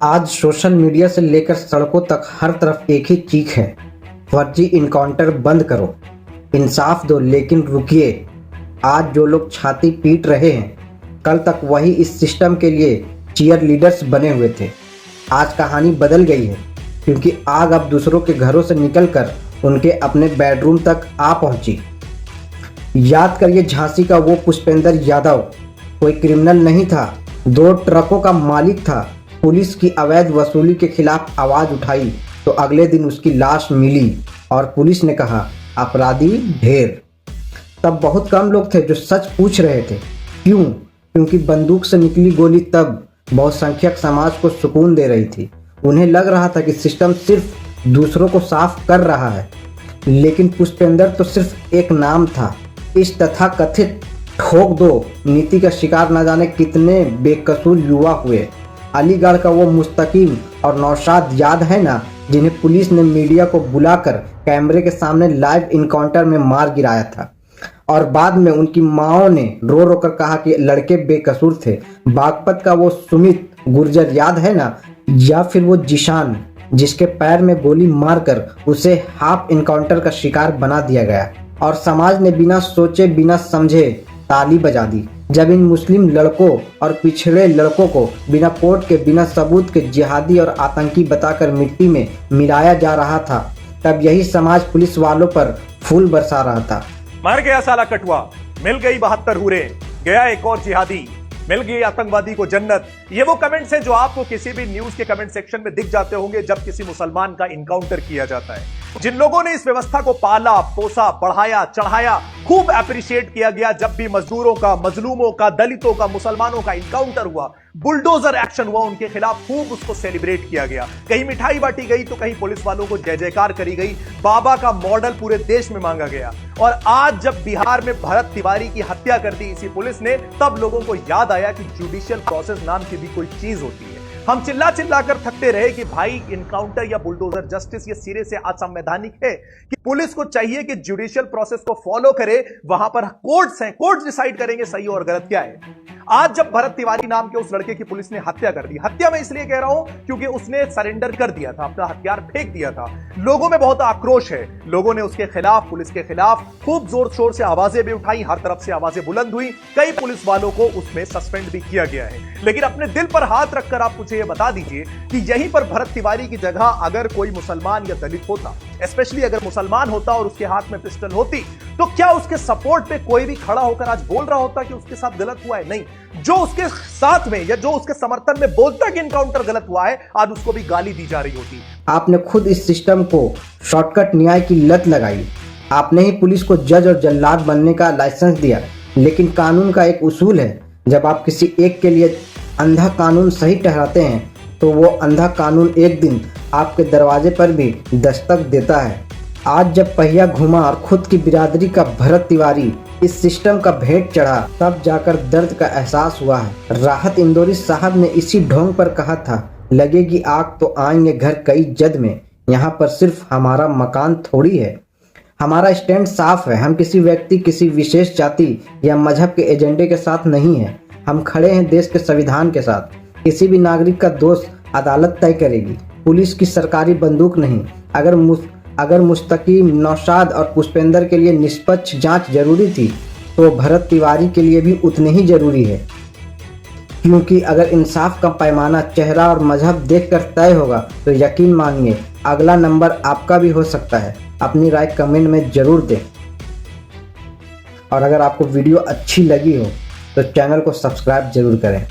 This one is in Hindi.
आज सोशल मीडिया से लेकर सड़कों तक हर तरफ एक ही चीख है, फर्जी इनकाउंटर बंद करो, इंसाफ दो। लेकिन रुकिए, आज जो लोग छाती पीट रहे हैं, कल तक वही इस सिस्टम के लिए चीयर लीडर्स बने हुए थे। आज कहानी बदल गई है, क्योंकि आग अब दूसरों के घरों से निकलकर उनके अपने बेडरूम तक आ पहुंची। याद करिए झांसी का वो पुष्पेंद्र यादव कोई क्रिमिनल नहीं था, 2 ट्रकों का मालिक था। पुलिस की अवैध वसूली के खिलाफ आवाज उठाई तो अगले दिन उसकी लाश मिली और पुलिस ने कहा अपराधी ढेर। तब बहुत कम लोग थे जो सच पूछ रहे थे। क्यों? क्योंकि बंदूक से निकली गोली तब बहुसंख्यक समाज को सुकून दे रही थी। उन्हें लग रहा था कि सिस्टम सिर्फ दूसरों को साफ कर रहा है, लेकिन पुष्पेंद्र तो सिर्फ एक नाम था। इस तथाकथित ठोक दो नीति का शिकार न जाने कितने बेकसूर युवा हुए। अलीगढ़ का वो मुस्तकीम और नौशाद याद है ना, जिन्हें पुलिस ने मीडिया को बुलाकर कैमरे के सामने लाइव इनकाउंटर में मार गिराया था और बाद में उनकी माओं ने रो रो कर कहा कि लड़के बेकसूर थे। बागपत का वो सुमित गुर्जर याद है ना, या फिर वो जिशान जिसके पैर में गोली मारकर उसे हाफ इनकाउंटर का शिकार बना दिया गया और समाज ने बिना सोचे बिना समझे ताली बजा दी। जब इन मुस्लिम लड़कों और पिछड़े लड़कों को बिना कोर्ट के बिना सबूत के जिहादी और आतंकी बताकर मिट्टी में मिलाया जा रहा था, तब यही समाज पुलिस वालों पर फूल बरसा रहा था। मर गया साला कटुआ, मिल गई 72 हुरे, गया एक और जिहादी, मिल गई आतंकवादी को जन्नत। ये वो कमेंट्स हैं जो आपको किसी भी न्यूज के कमेंट सेक्शन में दिख जाते होंगे जब किसी मुसलमान का इनकाउंटर किया जाता है। जिन लोगों ने इस व्यवस्था को पाला, पोसा, बढ़ाया, चढ़ाया, खूब अप्रिशिएट किया गया जब भी मजदूरों का, मजलूमों का, दलितों का, मुसलमानों का इनकाउंटर हुआ, बुलडोजर एक्शन हुआ, उनके खिलाफ खूब उसको सेलिब्रेट किया गया। कहीं मिठाई बांटी गई तो कहीं पुलिस वालों को जय जयकार करी गई। बाबा का मॉडल पूरे देश में मांगा गया। और आज जब बिहार में भरत तिवारी की हत्या कर दी इसी पुलिस ने, तब लोगों को याद आया कि जुडिशियल प्रोसेस नाम की भी कोई चीज होती है। हम चिल्ला चिल्ला कर थकते रहे कि भाई इनकाउंटर या बुलडोजर जस्टिस ये सिरे से असंवैधानिक है, कि पुलिस को चाहिए कि जुडिशियल प्रोसेस को फॉलो करे। वहां पर कोर्ट्स हैं, कोर्ट्स डिसाइड करेंगे सही और गलत क्या है। आज जब भरत तिवारी नाम के उस लड़के की पुलिस ने हत्या कर दी, हत्या मैं इसलिए कह रहा हूं क्योंकि उसने सरेंडर कर दिया था, अपना हथियार फेंक दिया था। लोगों में बहुत आक्रोश है, लोगों ने उसके खिलाफ, पुलिस के खिलाफ खूब जोर शोर से आवाजें भी उठाई, हर तरफ से आवाजें बुलंद हुई। कई पुलिस वालों को उसमें सस्पेंड भी किया गया है। लेकिन अपने दिल पर हाथ रखकर आप मुझे ये बता दीजिए कि यहीं पर भरत तिवारी की जगह अगर कोई मुसलमान या दलित होता, स्पेशली अगर मुसलमान होता और उसके हाथ में पिस्टल होती, तो क्या उसके सपोर्ट पे कोई भी खड़ा होकर आज बोल रहा होता कि उसके साथ गलत हुआ है? नहीं। जो उसके साथ में या जो उसके समर्थन में बोलता कि इनकाउंटर गलत हुआ है, आज उसको भी गाली दी जा रही होती। आपने खुद इस सिस्टम को शॉर्टकट न्याय की लत लगाई। आपने ही पुलिस को जज और जल्लाद बनने का लाइसेंस दिया। लेकिन कानून का एक उसूल है, जब आप किसी एक के लिए अंधा कानून सही ठहराते हैं तो वो अंधा कानून एक दिन आपके दरवाजे पर भी दस्तक देता है। आज जब पहिया घुमा और खुद की बिरादरी का भरत तिवारी इस सिस्टम का भेंट चढ़ा, तब जाकर दर्द का एहसास हुआ है। राहत इंदौरी साहब ने इसी ढोंग पर कहा था, लगेगी आग तो आएंगे घर कई जद में, यहाँ पर सिर्फ हमारा मकान थोड़ी है। हमारा स्टैंड साफ है, हम किसी व्यक्ति, किसी विशेष जाति या मजहब के एजेंडे के साथ नहीं है। हम खड़े हैं देश के संविधान के साथ। किसी भी नागरिक का दोष अदालत तय करेगी, पुलिस की सरकारी बंदूक नहीं। अगर मुस्तकीम, नौशाद और पुष्पेंद्र के लिए निष्पक्ष जांच जरूरी थी, तो भरत तिवारी के लिए भी उतनी ही जरूरी है। क्योंकि अगर इंसाफ का पैमाना चेहरा और मजहब देखकर तय होगा, तो यकीन मानिए अगला नंबर आपका भी हो सकता है। अपनी राय कमेंट में जरूर दें और अगर आपको वीडियो अच्छी लगी हो तो चैनल को सब्सक्राइब जरूर करें।